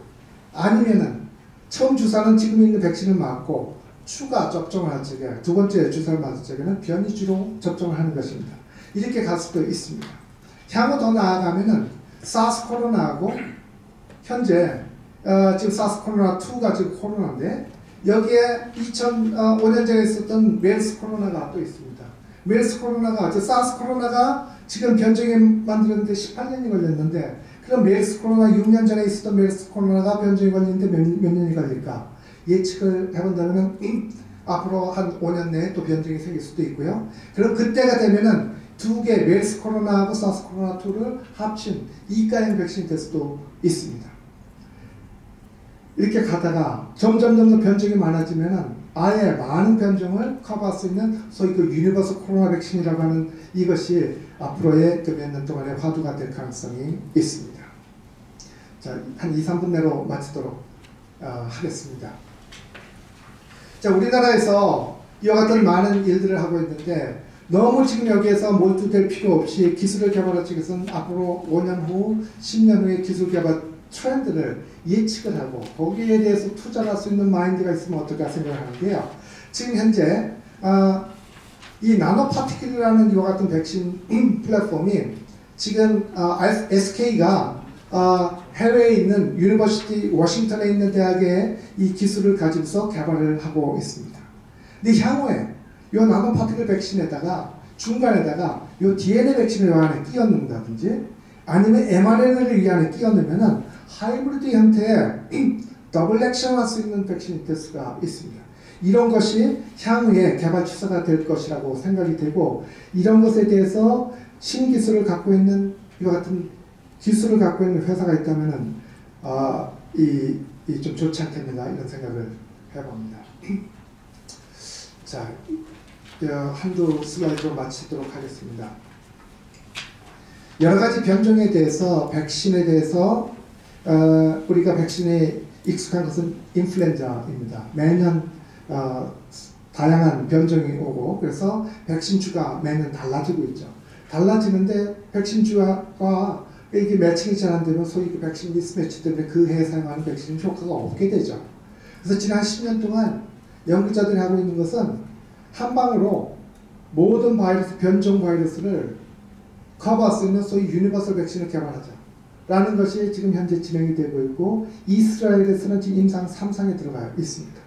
아니면은 처음 주사는 지금 있는 백신을 맞고 추가 접종을 할 적에 두 번째 주사를 맞을 적에는 변이주로 접종을 하는 것입니다. 이렇게 갈 수도 있습니다. 향후 더 나아가면은 사스 코로나하고 현재 지금 사스 코로나 2가 지금 코로나인데 여기에 2005년 전에 있었던 메르스 코로나가 또 있습니다. 메르스 코로나가 사스 코로나가 지금 변종에 만들었는데 18년이 걸렸는데 그럼 메르스 코로나 6년 전에 있었던 메르스 코로나가 변종이 걸리는데 몇 년이 걸릴까? 예측을 해본다면 앞으로 한 5년 내에 또 변종이 생길 수도 있고요. 그럼 그때가 되면은 두 개 메르스 코로나하고 사스 코로나 2를 합친 이가형 백신이 될 수도 있습니다. 이렇게 가다가 점점 변종이 많아지면은 아예 많은 변종을 커버할 수 있는 소위 그 유니버설 코로나 백신이라고 하는 이것이 앞으로의 그 몇 년 동안의 화두가 될 가능성이 있습니다. 자, 한 2, 3분 내로 마치도록 하겠습니다. 자, 우리나라에서 이와 같은 많은 일들을 하고 있는데 너무 지금 여기에서 몰두될 필요 없이 기술을 개발하기 위해서는 앞으로 5년 후, 10년 후의 기술 개발 트렌드를 예측을 하고 거기에 대해서 투자를 할 수 있는 마인드가 있으면 어떨까 생각하는데요. 지금 현재 이 나노파티클이라는 이와 같은 백신 플랫폼이 지금 SK가 해외에 있는 유니버시티 워싱턴에 있는 대학에 이 기술을 가지고서 개발을 하고 있습니다. 근데 향후에 이 나노파티클 백신에다가 중간에다가 이 DNA 백신을 이 안에 끼워 넣는다든지 아니면 mRNA를 이 안에 끼워 넣으면은 하이브리드 형태의 더블 액션을 할 수 있는 백신이 될 수가 있습니다. 이런 것이 향후에 개발 추세가 될 것이라고 생각이 되고 이런 것에 대해서 신기술을 갖고 있는 이와 같은 기술을 갖고 있는 회사가 있다면은 좀 좋지 않겠는가 이런 생각을 해봅니다. 자, 한두 슬라이드로 마치도록 하겠습니다. 여러 가지 변종에 대해서 백신에 대해서 우리가 백신에 익숙한 것은 인플루엔자입니다. 매년 다양한 변종이 오고 그래서 백신주가 매년 달라지고 있죠. 달라지는데 백신주와 이게 매칭이 잘 안 되면 소위 그 백신 미스매치 때문에 그 해에 사용하는 백신 효과가 없게 되죠. 그래서 지난 10년 동안 연구자들이 하고 있는 것은 한 방으로 모든 바이러스, 변종 바이러스를 커버할 수 있는 소위 유니버설 백신을 개발하자 라는 것이 지금 현재 진행이 되고 있고, 이스라엘에서는 지금 임상 3상에 들어가 있습니다.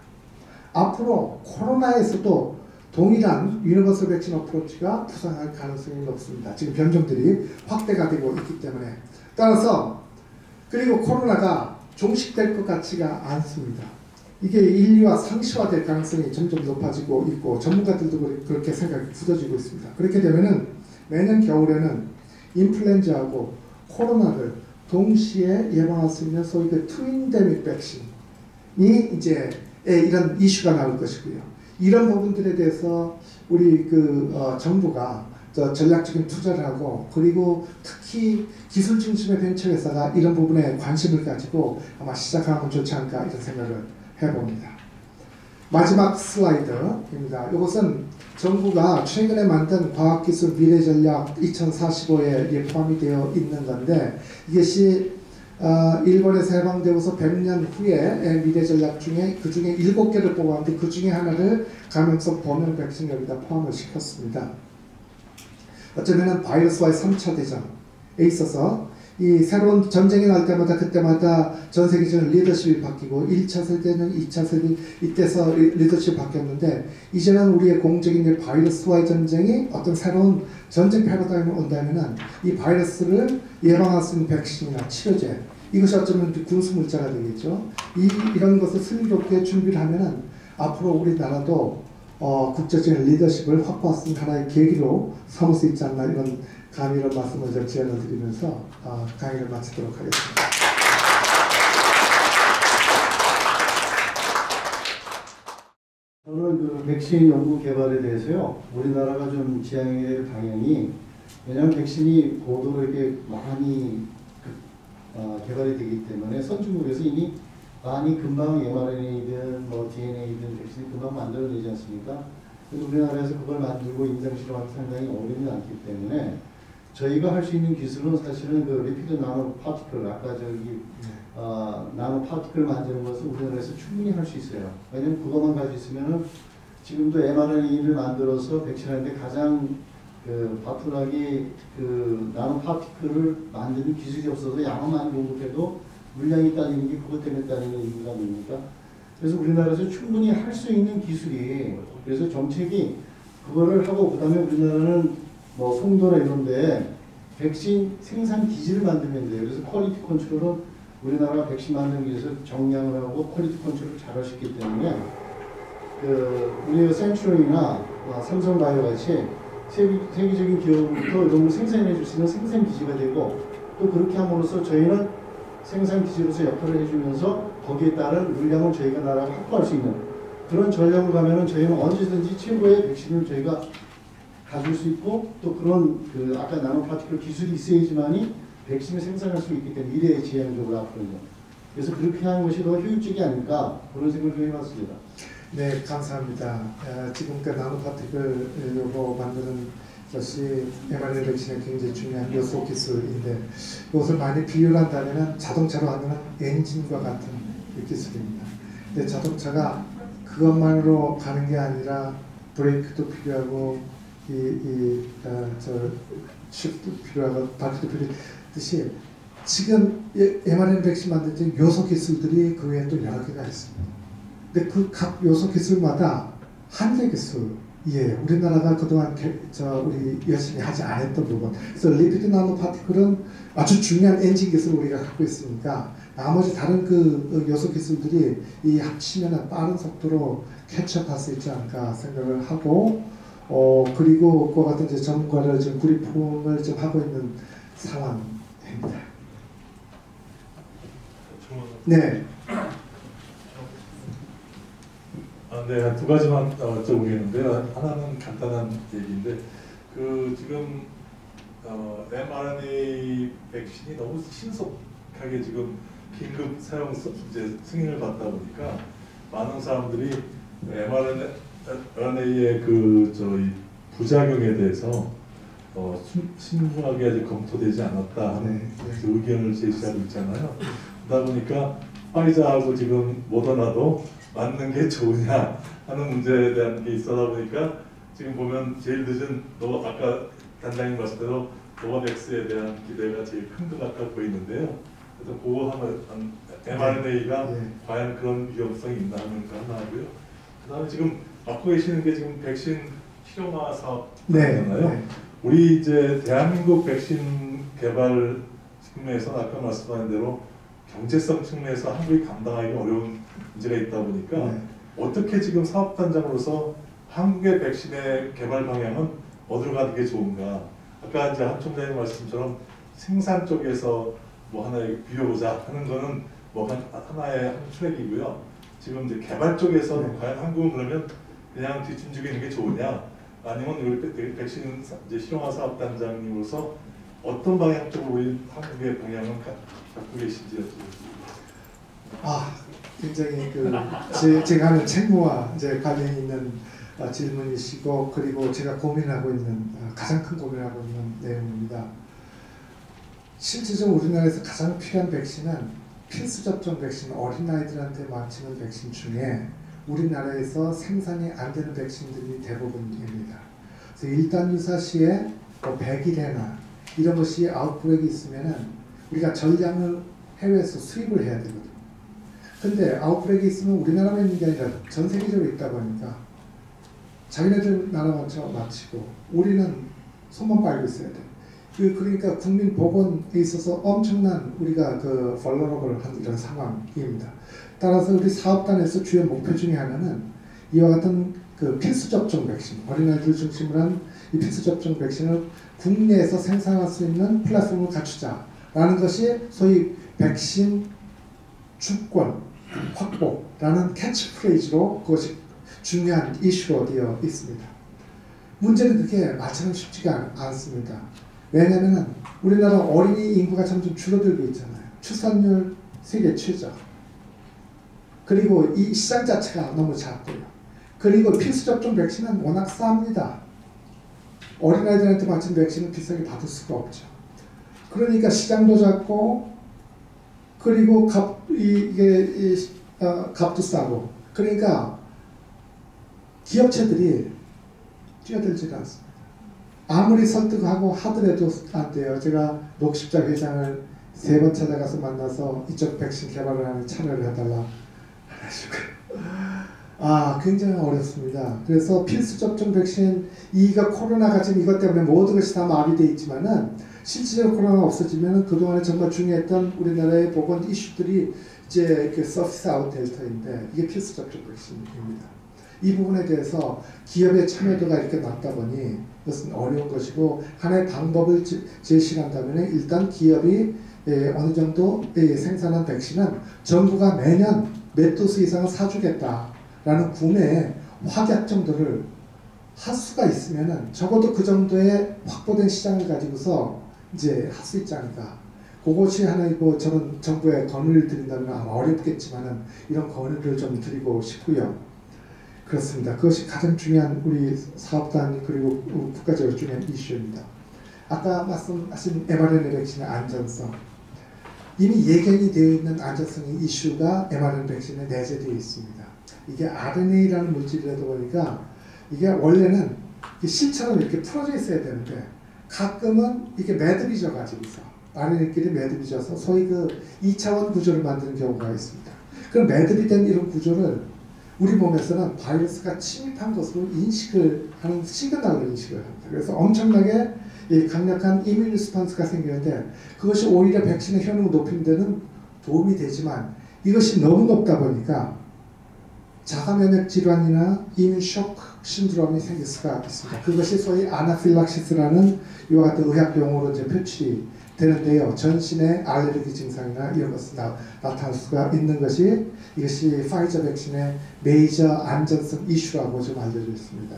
앞으로 코로나에서도 동일한 유니버설 백신 어프로치가 부상할 가능성이 높습니다. 지금 변종들이 확대가 되고 있기 때문에. 따라서 그리고 코로나가 종식될 것 같지가 않습니다. 이게 인류와 상시화될 가능성이 점점 높아지고 있고, 전문가들도 그렇게 생각이 굳어지고 있습니다. 그렇게 되면은 매년 겨울에는 인플루엔자하고 코로나를 동시에 예방할 수 있는 소위 그 트윈데믹 백신이 이제 이런 이슈가 나올 것이고요. 이런 부분들에 대해서 우리 정부가 전략적인 투자를 하고, 그리고 특히 기술 중심의 벤처 회사가 이런 부분에 관심을 가지고 아마 시작하면 좋지 않을까 이런 생각을 해봅니다. 마지막 슬라이드입니다. 이것은 정부가 최근에 만든 과학기술 미래전략 2045에 포함이 되어 있는 건데, 이것이 일본에서 해방되고서 100년 후에 미래전략 중에 그 중에 7개를 뽑았는데, 그 중에 하나를 감염성 범용 백신 여기다 포함을 시켰습니다. 어쩌면은 바이러스와의 3차 대전에 있어서 이 새로운 전쟁이 날 때마다 그때마다 전 세계적인 리더십이 바뀌고, 1차 세대는 2차 세대 이때서 리더십이 바뀌었는데, 이제는 우리의 공적인 바이러스와의 전쟁이 어떤 새로운 전쟁 패러다임이 온다면은 이 바이러스를 예방할 수 있는 백신이나 치료제, 이것이 어쩌면 군수물자가 되겠죠. 이런 것을 슬기롭게 준비를 하면은 앞으로 우리나라도 국제적인 리더십을 확보할 수 있는 하나의 계기로 삼을 수 있지 않나, 이런 감히 이런 말씀을 제안을 드리면서 강의를 마치도록 하겠습니다.
저는 그 백신 연구 개발에 대해서요, 우리나라가 좀 지향해야 될 방향이, 왜냐하면 백신이 고도로 이렇게 많이 개발이 되기 때문에 선진국에서 이미 많이 금방 mRNA든 뭐 DNA든 백신이 금방 만들어내지 않습니까? 그래서 우리나라에서 그걸 만들고 임상실험하기 상당히 어렵지 않기 때문에 저희가 할 수 있는 기술은 사실은 그 리피드 나노 파티클, 아까 나노 파티클 만드는 것을 우리나라에서 충분히 할 수 있어요. 왜냐면 그것만 가지고 있으면은 지금도 mRNA를 만들어서 백신하는데 가장 바투락이 나노 파티클을 만드는 기술이 없어서 양만 공급해도 물량이 딸리는 게 그것 때문에 딸리는 이유가 뭡니까? 그래서 우리나라에서 충분히 할 수 있는 기술이, 그래서 정책이 그거를 하고, 그 다음에 우리나라는 뭐 송도나 이런데 백신 생산 기지를 만들면 돼요. 그래서 퀄리티 컨트롤은 우리나라가 백신 만들기 위해서 정량을 하고 퀄리티 컨트롤을 잘 할 수 있기 때문에 우리가 센츄리나 삼성바이오 같이 세계적인 기업으로부터 이런 걸 생산해 줄 수 있는 생산 기지가 되고, 또 그렇게 함으로써 저희는 생산 기지로서 역할을 해주면서 거기에 따른 물량을 저희가 나라가 확보할 수 있는 그런 전략을 가면은 저희는 언제든지 최고의 백신을 저희가 가질 수 있고, 또 그런 아까 나노 파티클 기술이 있어야지만이 백신을 생산할 수 있기 때문에 미래의 지향적으로 앞으로는. 그래서 그렇게 하는 것이 더 효율적이 아닐까, 그런 생각을 해봤습니다.
네, 감사합니다. 지금 그 나노 파티클 요거 만드는 것이 mRNA 백신의 굉장히 중요한 요소 기술인데, 이것을 많이 비유를 한다면 자동차로 하는 엔진과 같은 기술입니다. 근데 자동차가 그것만으로 가는 게 아니라 브레이크도 필요하고 슈프도 필요하고 바퀴도 필요하듯이, 지금 mRNA 백신 만들 때 요소 기술들이 그 외에 또 여러 개가 있습니다. 근데 그 각 요소 기술마다 한계 기술이에요. 우리나라가 그동안 우리 열심히 하지 않았던 부분. 그래서 리피드 나노 파티클은 아주 중요한 엔진 기술을 우리가 갖고 있으니까, 나머지 다른 요소 기술들이 이 합치면 빠른 속도로 캐치업할 수 있지 않을까 생각을 하고, 그리고 그와 같은 전문가를 지금 브리핑을 좀 하고 있는 상황입니다. 네.
네, 한 두 가지만 여쭤보겠는데요. 하나는 간단한 얘기인데, 지금 mRNA 백신이 너무 신속하게 지금 긴급 사용 이제 승인을 받다 보니까 많은 사람들이 mRNA의 부작용에 대해서 신중하게 아직 검토되지 않았다 하는 의견을 제시하고 있잖아요. 그러다 보니까 파이자하고 지금 모더나도 맞는 게 좋으냐 하는 문제에 대한 게 있어다 보니까 지금 보면 제일 늦은 아까 단장님 말씀대로 노바백스에 대한 기대가 제일 큰 것 같아 보이는데요. 그래서 그거 하면 mRNA가
예.
과연 그런 위험성이 있나 하는 거 하나 하고요. 그다음에 지금 맡고 계시는 게 지금 백신 실용화 사업이잖아요.
네.
우리 이제 대한민국 백신 개발 측면에서 아까 말씀하신 대로 경제성 측면에서 한국이 감당하기 어려운 문제가 있다 보니까
네.
어떻게 지금 사업단장으로서 한국의 백신의 개발 방향은 어디로 가는 게 좋은가? 아까 이제 한 총장님 말씀처럼 생산 쪽에서 뭐 하나의 비워보자 하는 거는 뭐 하나의 한 트랙이고요. 지금 이제 개발 쪽에서는
네.
과연 한국은 그러면 그냥 뒷짐지고 게 좋으냐? 아니면 우리 백신 이제 실용화 사업단장님으로서 어떤 방향 쪽으로 우리 한국의 방향을 갖고 계신지 여쭤보겠습니다.
아, 굉장히 제가 하는 책무와 이제 관련이 있는 질문이시고, 그리고 제가 고민하고 있는 가장 큰 고민하고 있는 내용입니다. 실질적으로 우리나라에서 가장 필요한 백신은 필수 접종 백신, 어린아이들한테 맞히는 백신 중에 우리나라에서 생산이 안 되는 백신들이 대부분입니다. 그래서 1단 유사 시에 100일에나 이런 것이 아웃브레이크 있으면은 우리가 전량을 해외에서 수입을 해야 되거든요. 근데 아웃브레이크 있으면 우리나라만 있는 게 아니라 전 세계적으로 있다 보니까 자기네들 나라 맞히고 우리는 손만 빨고 있어야 돼. 그러니까 국민 보건에 있어서 엄청난 우리가 vulnerable한 이런 상황입니다. 따라서 우리 사업단에서 주요 목표 중에 하나는 이와 같은 필수 접종 백신, 어린아이들 중심으로 한 이 필수 접종 백신을 국내에서 생산할 수 있는 플랫폼을 갖추자라는 것이 소위 백신 주권 확보라는 캐치프레이즈로 그것이 중요한 이슈로 되어 있습니다. 문제는 그게 마찬가지로 쉽지가 않습니다. 왜냐하면 우리나라 어린이 인구가 점점 줄어들고 있잖아요. 출산율 세계 최저. 그리고 이 시장 자체가 너무 작고요. 그리고 필수 접종 백신은 워낙 쌉니다. 어린아이들한테 맞힌 백신은 비싸게 받을 수가 없죠. 그러니까 시장도 작고, 그리고 값도 싸고, 그러니까 기업체들이 뛰어들지가 않습니다. 아무리 설득하고 하더라도 안 돼요. 제가 녹십자 회장을 3번 찾아가서 만나서 이쪽 백신 개발을 하는 참여를 해달라 하시고요. 굉장히 어렵습니다. 그래서 필수 접종 백신, 이가 코로나가 지금 이것 때문에 모든 것이 다 마비되어 있지만은 실질적으로 코로나가 없어지면은 그동안에 정말 중요했던 우리나라의 보건 이슈들이 이제 서피스 아웃 델타인데 이게 필수 접종 백신입니다. 이 부분에 대해서 기업의 참여도가 이렇게 낮다 보니 이것은 어려운 것이고, 하나의 방법을 제시한다면 일단 기업이 어느 정도 생산한 백신은 정부가 매년 몇 도수 이상을 사주겠다라는 구매 확약 정도를 할 수가 있으면은 적어도 그 정도의 확보된 시장을 가지고서 이제 할 수 있지 않을까. 그것이 하나의 저는 정부에 건의를 드린다면 아마 어렵겠지만은 이런 건의를 좀 드리고 싶고요. 그렇습니다. 그것이 가장 중요한 우리 사업단 그리고 국가적으로 중요한 이슈입니다. 아까 말씀하신 mRNA 백신의 안전성, 이미 예견이 되어 있는 안전성의 이슈가 mRNA 백신에 내재되어 있습니다. 이게 RNA라는 물질이라다 보니까 이게 원래는 실처럼 이렇게 풀어져 있어야 되는데 가끔은 이게 매듭이져 가지고서 RNA끼리 매듭이 져서 소위 2차원 구조를 만드는 경우가 있습니다. 그럼 매듭이 된 이런 구조를 우리 몸에서는 바이러스가 침입한 것으로 인식을 하는 시그널로 인식을 합니다. 그래서 엄청나게 강력한 이뮤 리스폰스가 생기는데 그것이 오히려 백신의 효능을 높이는 데는 도움이 되지만 이것이 너무 높다 보니까 자가면역 질환이나 이뮤 쇼크 신드롬이 생길 수가 있습니다. 그것이 소위 아나필락시스라는 이와 같은 의학 용어로 이제 표출이 되는데요. 전신의 알레르기 증상이나 이런 것이 나타날 수가 있는 것이 이것이 파이저 백신의 메이저 안전성 이슈라고 좀 알려져 있습니다.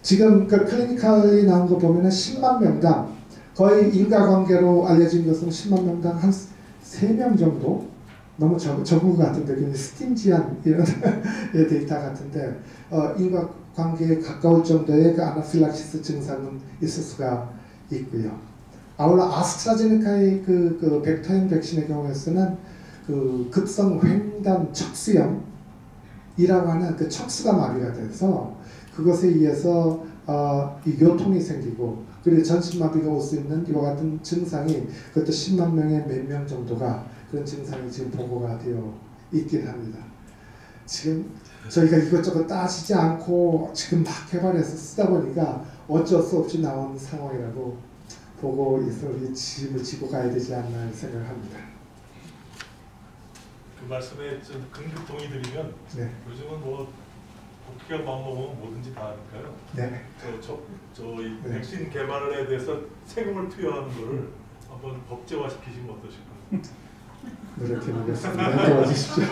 지금 클리니컬이 나온 거 보면은 10만 명당 거의 인과관계로 알려진 것은 10만 명당 한 3명 정도 너무 적은 것 같은데 그냥 스팅지한 이런 데이터 같은데 인과관계에 가까울 정도의 아나필락시스 증상은 있을 수가 있고요. 아울러 아스트라제네카의 벡터형 백신의 경우에서는 급성 횡단 척수염이라고 하는 척수가 마비가 돼서 그것에 의해서 이 요통이 생기고 그리고 전신마비가 올 수 있는 이와 같은 증상이 그것도 10만 명의 몇 명 정도가 그런 증상이 지금 보고가 되어 있긴 합니다. 지금 저희가 이것저것 따지지 않고 지금 막 개발해서 쓰다 보니까 어쩔 수 없이 나온 상황이라고 보고 있어 우리 짐을 지고 가야 되지 않나 생각합니다.
그 말씀에 좀 긍급 동의드리면
네.
요즘은 뭐 국회가 마음먹으면 뭐든지 다 하니까요.
네.
저희
네.
백신 개발에 대해서 세금을 투여하는 거를 한번 법제화시키시면 어떠실까요?
노력해 보겠습니다. 도와주십시오.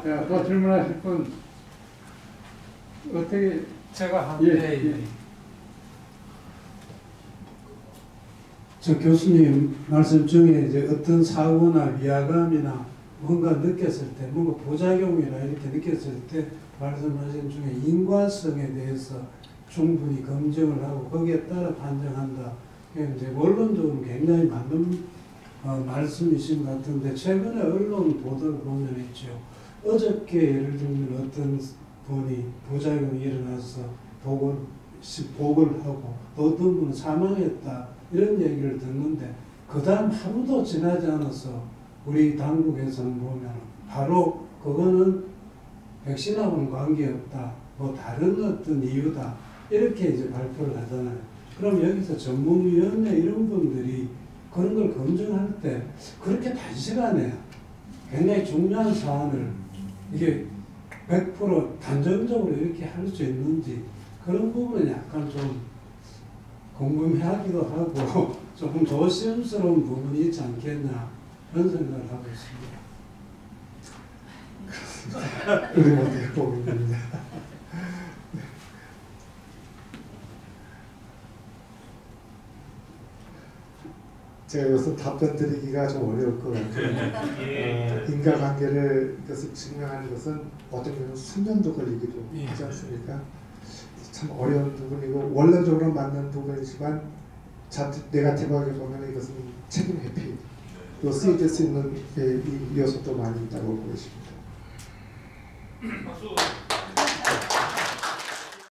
자, 또 질문하실 분 어떻게
제가
예.
저 교수님 말씀 중에 이제 어떤 사고나 위화감이나 뭔가 느꼈을 때, 뭔가 부작용이나 이렇게 느꼈을 때 말씀하신 중에 인과성에 대해서 충분히 검증을 하고 거기에 따라 판정한다. 이게 이제 원론적으로 굉장히 맞는 말씀이신 것 같은데 최근에 언론 보도를 보면 있죠. 어저께 예를 들면 어떤 분이 부작용이 일어나서 복을 하고 또 어떤 분은 사망했다 이런 얘기를 듣는데 그 다음 하루도 지나지 않아서 우리 당국에서는 보면 바로 그거는 백신하고는 관계없다 뭐 다른 어떤 이유다 이렇게 이제 발표를 하잖아요. 그럼 여기서 전문위원회 이런 분들이 그런 걸 검증할 때 그렇게 단시간에 굉장히 중요한 사안을 이게 100% 단정적으로 이렇게 할 수 있는지 그런 부분은 약간 좀 궁금해하기도 하고 조금 조심스러운 부분이 있지 않겠나 그런 생각을 하고 있습니다.
우리 모두의 고민입니다. 제가 이것은 답변 드리기가 좀 어려울 것 같아요. 인과관계를 이것을 증명하는 것은 어떤 경우는 수년도 걸리기도 하지 않습니까? 참 어려운 부분이고 원론적으로 맞는 부분이지만 네가티브하게 보면 이것은 책임 회피로 쓰여질 수 있는 이 요소도 많이 있다고 보고 있습니다.
박수.